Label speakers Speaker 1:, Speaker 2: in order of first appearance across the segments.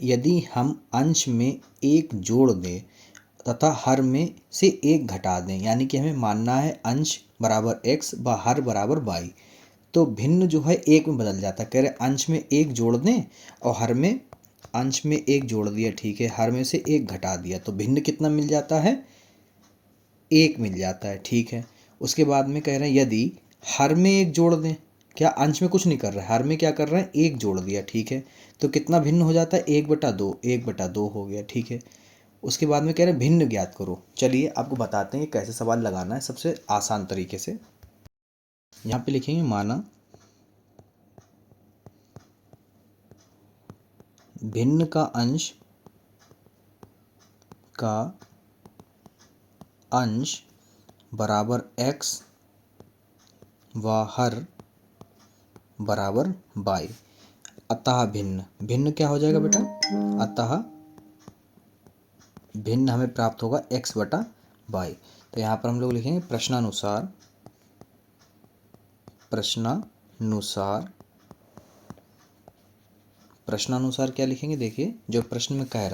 Speaker 1: यदि हम अंश में एक जोड़ दें तथा हर में से एक घटा दें, यानी कि हमें मानना है अंश बराबर x व हर बराबर y, तो भिन्न जो है एक में बदल जाता है। कह रहे अंश में एक जोड़ दें और हर में अंश में एक जोड़ दिया, ठीक है, हर में से एक घटा दिया, तो भिन्न कितना मिल जाता है, एक मिल जाता है, ठीक है। उसके बाद में कह रहे हैं यदि हर में एक जोड़ दें, क्या अंश में कुछ नहीं कर रहा है, हर में क्या कर रहे हैं, एक जोड़ दिया, ठीक है, तो कितना भिन्न हो जाता है, 1/2, 1/2 हो गया, ठीक है। उसके बाद में कह रहे हैं भिन्न ज्ञात करो। चलिए आपको बताते हैं कैसे सवाल लगाना है सबसे आसान तरीके से। यहाँ पे लिखेंगे माना भिन्न का अंश बराबर x व हर बराबर y, अतः भिन्न क्या हो जाएगा बेटा, अतः भिन्न हमें प्राप्त होगा x/y। तो यहाँ पर हम लोग लिखेंगे प्रश्नानुसार क्या लिखेंगे, देखिए जो प्रश्न में कह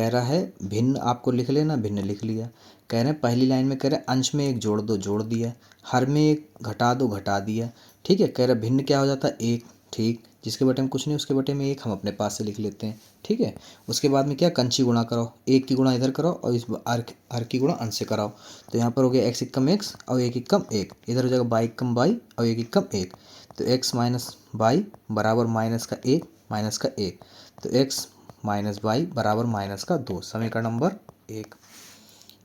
Speaker 1: रहा है भिन्न, आपको लिख लेना, भिन्न लिख लिया। कह रहे हैं पहली लाइन में कह रहे हैं अंश में एक जोड़ दो, जोड़ दिया, हर में एक घटा दो, घटा दिया, ठीक है। कह रहे भिन्न क्या हो जाता है, एक, ठीक, जिसके बटे में कुछ नहीं उसके बटे में एक हम अपने पास से लिख लेते हैं, ठीक है। उसके बाद में क्या, कंची गुणा कराओ, एक की गुणा इधर कराओ और इस हर की गुणा अंश से कराओ, तो यहाँ पर हो गया x एकम x और 1 एकम 1, इधर हो जाएगा y एकम y और 1 एकम 1, तो x माइनस y बराबर माइनस का 1 माइनस का 1, तो x माइनस y बराबर माइनस का 2, समीकरण नंबर 1।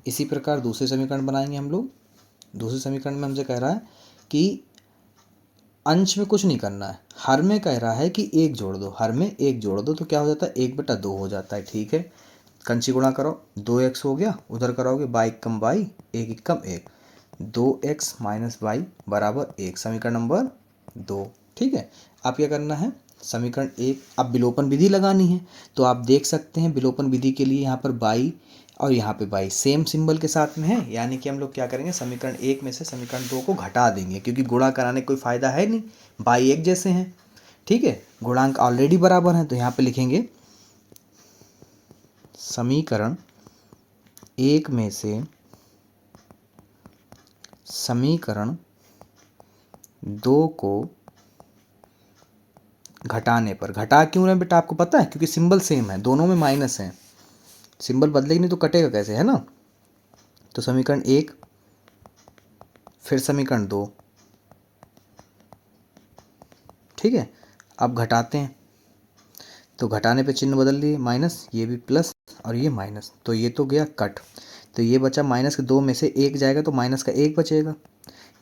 Speaker 1: इसी प्रकार दूसरे समीकरण बनाएंगे हम लोग। दूसरे समीकरण में हमसे कह रहा है कि अंश में कुछ नहीं करना है, हर में कह रहा है कि एक जोड़ दो, हर में एक जोड़ दो, तो क्या हो जाता है, 1/2 हो जाता है, ठीक है। कंची गुणा करो, 2x हो गया, उधर कराओगे y एकम y 1 एकम 1, 2x माइनस वाई बराबर 1, समीकरण नंबर 2, ठीक है। आप क्या करना है, समीकरण 1, अब विलोपन विधि लगानी है, तो आप देख सकते हैं विलोपन विधि के लिए यहाँ पर y और यहाँ पे y सेम सिंबल के साथ में है, यानी कि हम लोग क्या करेंगे, समीकरण 1 में से समीकरण 2 को घटा देंगे, क्योंकि गुणा कराने कोई फ़ायदा है नहीं, y एक जैसे हैं, ठीक है, गुणांक ऑलरेडी बराबर हैं, तो यहाँ पे लिखेंगे समीकरण 1 में से समीकरण 2 को घटाने पर, घटा क्यों रहे बेटा आपको पता है, क्योंकि सिंबल सेम है, दोनों में माइनस है, सिंबल बदलेगी नहीं तो कटेगा कैसे, है ना। तो समीकरण 1 फिर समीकरण 2, ठीक है। अब घटाते हैं, तो घटाने पे चिन्ह बदल दिए, माइनस, ये भी प्लस और ये माइनस, तो ये तो गया कट, तो ये बचा माइनस के 2 में से 1 जाएगा तो माइनस का 1 बचेगा,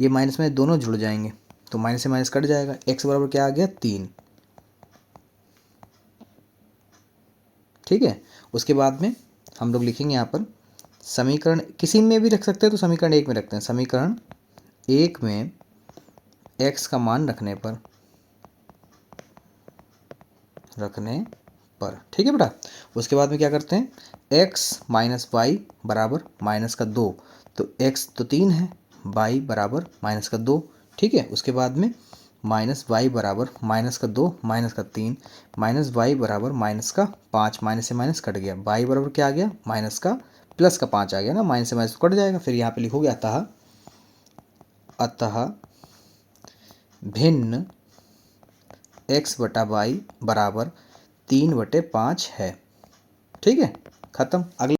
Speaker 1: ये माइनस में दोनों जुड़ जाएंगे, तो माइनस से माइनस कट जाएगा, x बराबर क्या आ गया, 3, ठीक है। उसके बाद में हम लोग लिखेंगे यहाँ पर समीकरण, किसी में भी रख सकते हैं, तो समीकरण 1 में रखते हैं, समीकरण 1 में x का मान रखने पर, ठीक है बेटा। उसके बाद में क्या करते हैं, x माइनस वाई बराबर माइनस का 2, तो x तो 3 है, y बराबर माइनस का 2, ठीक है। उसके बाद में माइनस वाई बराबर माइनस का 2 माइनस का 3 माइनस वाई बराबर माइनस का 5, माइनस से माइनस कट गया, y बराबर क्या आ गया, माइनस का प्लस का 5 आ गया ना, माइनस से माइनस कट जाएगा, फिर यहाँ पे लिखोगे अतः भिन्न x/y बराबर 3/5 है, ठीक है, खत्म। अगला